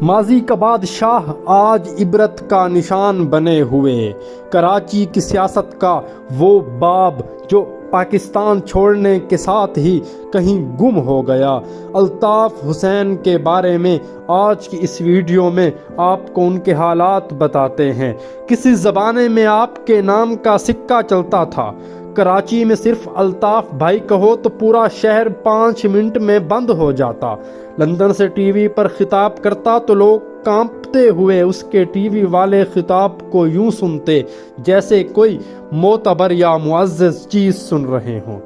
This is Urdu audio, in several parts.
ماضی کا بادشاہ آج عبرت کا نشان بنے ہوئے، کراچی کی سیاست کا وہ باب جو پاکستان چھوڑنے کے ساتھ ہی کہیں گم ہو گیا۔ الطاف حسین کے بارے میں آج کی اس ویڈیو میں آپ کو ان کے حالات بتاتے ہیں۔ کسی زمانے میں آپ کے نام کا سکہ چلتا تھا، کراچی میں صرف الطاف بھائی کہو تو پورا شہر 5 منٹ میں بند ہو جاتا۔ لندن سے ٹی وی پر خطاب کرتا تو لوگ کانپتے ہوئے اس کے ٹی وی والے خطاب کو یوں سنتے جیسے کوئی معتبر یا معزز چیز سن رہے ہوں۔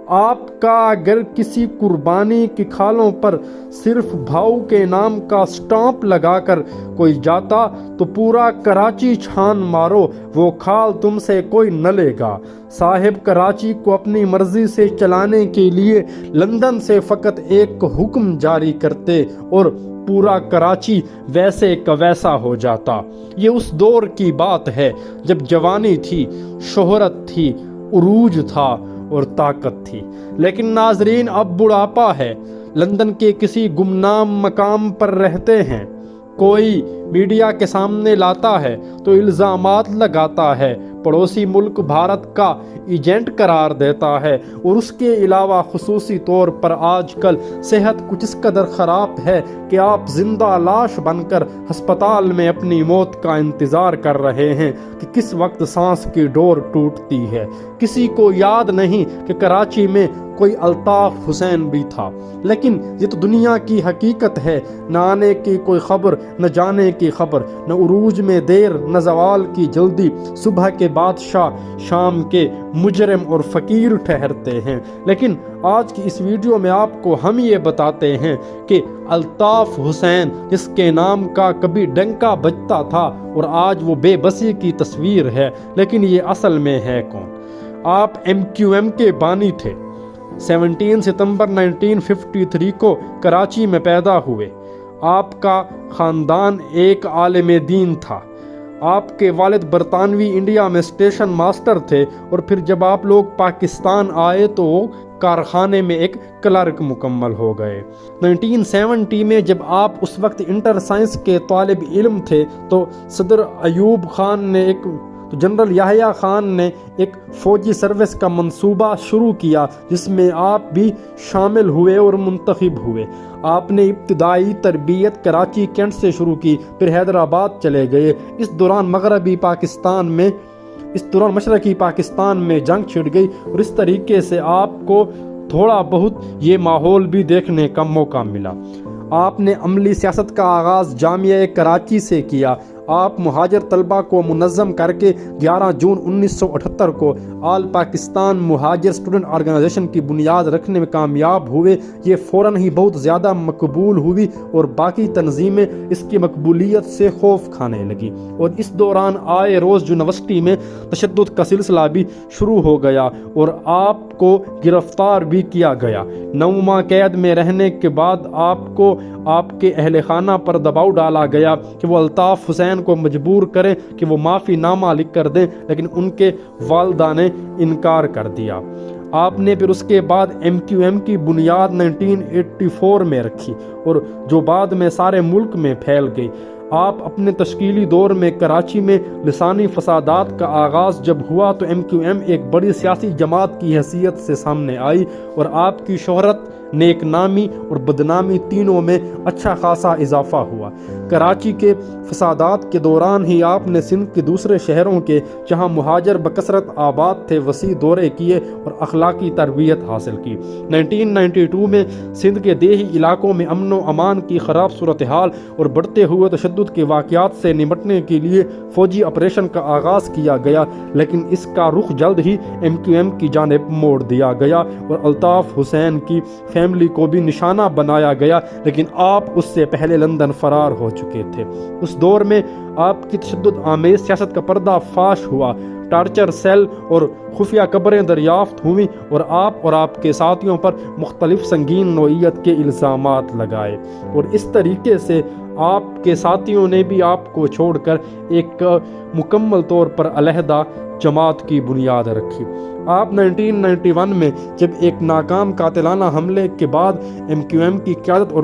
آپ کا اگر کسی قربانی کی کھالوں پر صرف بھاؤ کے نام کا سٹامپ لگا کر کوئی جاتا تو پورا کراچی چھان مارو، وہ کھال تم سے کوئی نہ لے گا۔ صاحب کراچی کو اپنی مرضی سے چلانے کے لیے لندن سے فقط ایک حکم جاری کرتے اور پورا کراچی ویسے کا ویسا ہو جاتا۔ یہ اس دور کی بات ہے جب جوانی تھی، شہرت تھی، عروج تھا اور طاقت تھی۔ لیکن ناظرین، اب بڑھاپا ہے، لندن کے کسی گمنام مقام پر رہتے ہیں، کوئی میڈیا کے سامنے لاتا ہے تو الزامات لگاتا ہے، پڑوسی ملک بھارت کا ایجنٹ قرار دیتا ہے، اور اس کے علاوہ خصوصی طور پر آج کل صحت کچھ اس قدر خراب ہے کہ آپ زندہ لاش بن کر ہسپتال میں اپنی موت کا انتظار کر رہے ہیں کہ کس وقت سانس کی ڈور ٹوٹتی ہے۔ کسی کو یاد نہیں کہ کراچی میں کوئی الطاف حسین بھی تھا، لیکن یہ تو دنیا کی حقیقت ہے۔ نہ آنے کی کوئی خبر، نہ جانے کی خبر، نہ عروج میں دیر، نہ زوال کی جلدی۔ صبح کے بادشاہ شام کے مجرم اور فقیر ٹھہرتے ہیں۔ لیکن آج کی اس ویڈیو میں آپ کو ہم یہ بتاتے ہیں کہ الطاف حسین، جس کے نام کا کبھی ڈنکا بجتا تھا اور آج وہ بے بسی کی تصویر ہے، لیکن یہ اصل میں ہے کون؟ آپ MQM کے بانی تھے۔ 17 ستمبر 1953 کو کراچی میں پیدا ہوئے۔ آپ کا خاندان ایک عالم دین تھا۔ آپ کے والد برطانوی انڈیا میں اسٹیشن ماسٹر تھے، اور پھر جب آپ لوگ پاکستان آئے تو وہ کارخانے میں ایک کلرک مکمل ہو گئے۔ 1970 میں جب آپ اس وقت انٹر سائنس کے طالب علم تھے تو صدر ایوب خان نے جنرل یحییٰ خان نے ایک فوجی سروس کا منصوبہ شروع کیا، جس میں آپ بھی شامل ہوئے اور منتخب ہوئے۔ آپ نے ابتدائی تربیت کراچی کینٹ سے شروع کی، پھر حیدرآباد چلے گئے۔ اس دوران مشرقی پاکستان میں جنگ چھڑ گئی، اور اس طریقے سے آپ کو تھوڑا بہت یہ ماحول بھی دیکھنے کا موقع ملا۔ آپ نے عملی سیاست کا آغاز جامعہ کراچی سے کیا۔ آپ مہاجر طلبہ کو منظم کر کے 11 جون 1978 کو آل پاکستان مہاجر اسٹوڈنٹ آرگنائزیشن کی بنیاد رکھنے میں کامیاب ہوئے۔ یہ فوراً ہی بہت زیادہ مقبول ہوئی اور باقی تنظیمیں اس کی مقبولیت سے خوف کھانے لگی، اور اس دوران آئے روز یونیورسٹی میں تشدد کا سلسلہ بھی شروع ہو گیا اور آپ کو گرفتار بھی کیا گیا۔ 9 ماہ قید میں رہنے کے بعد آپ کو آپ کے اہل خانہ پر دباؤ ڈالا گیا کہ وہ الطاف حسین کو مجبور کریں کہ وہ معافی نامہ لکھ کر دیں، لیکن ان کے والدہ نے انکار کر دیا۔ آپ نے پھر اس کے بعد MQM کی بنیاد 1984 میں رکھی، اور جو بعد میں سارے ملک میں پھیل گئی۔ آپ اپنے تشکیلی دور میں کراچی میں لسانی فسادات کا آغاز جب ہوا تو MQM ایک بڑی سیاسی جماعت کی حیثیت سے سامنے آئی، اور آپ کی شہرت، نیک نامی اور بدنامی تینوں میں اچھا خاصا اضافہ ہوا۔ کراچی کے فسادات کے دوران ہی آپ نے سندھ کے دوسرے شہروں کے جہاں مہاجر بکثرت آباد تھے وسیع دورے کیے اور اخلاقی تربیت حاصل کی۔ 1992 میں سندھ کے دیہی علاقوں میں امن و امان کی خراب صورتحال اور بڑھتے ہوئے تشدد کے واقعات سے نمٹنے کے لیے فوجی آپریشن کا آغاز کیا گیا، لیکن اس کا رخ جلد ہی MQM کی جانب موڑ دیا گیا اور الطاف حسین کی فیملی کو بھی نشانہ بنایا گیا، لیکن آپ اس سے پہلے لندن فرار ہو چکے تھے۔ اس دور میں آپ کی تشدد آمیز سیاست کا پردہ فاش ہوا، ٹارچر سیل اور خفیہ قبریں دریافت ہوئیں، اور آپ کے ساتھیوں پر مختلف سنگین نوعیت کے الزامات لگائے، اور اس طریقے سے آپ کے ساتھیوں نے بھی آپ کو چھوڑ کر ایک مکمل طور پر علیحدہ جماعت کی بنیاد رکھی۔ آپ 1991 میں جب ایک ناکام قاتلانہ حملے کے بعد MQM کی قیادت اور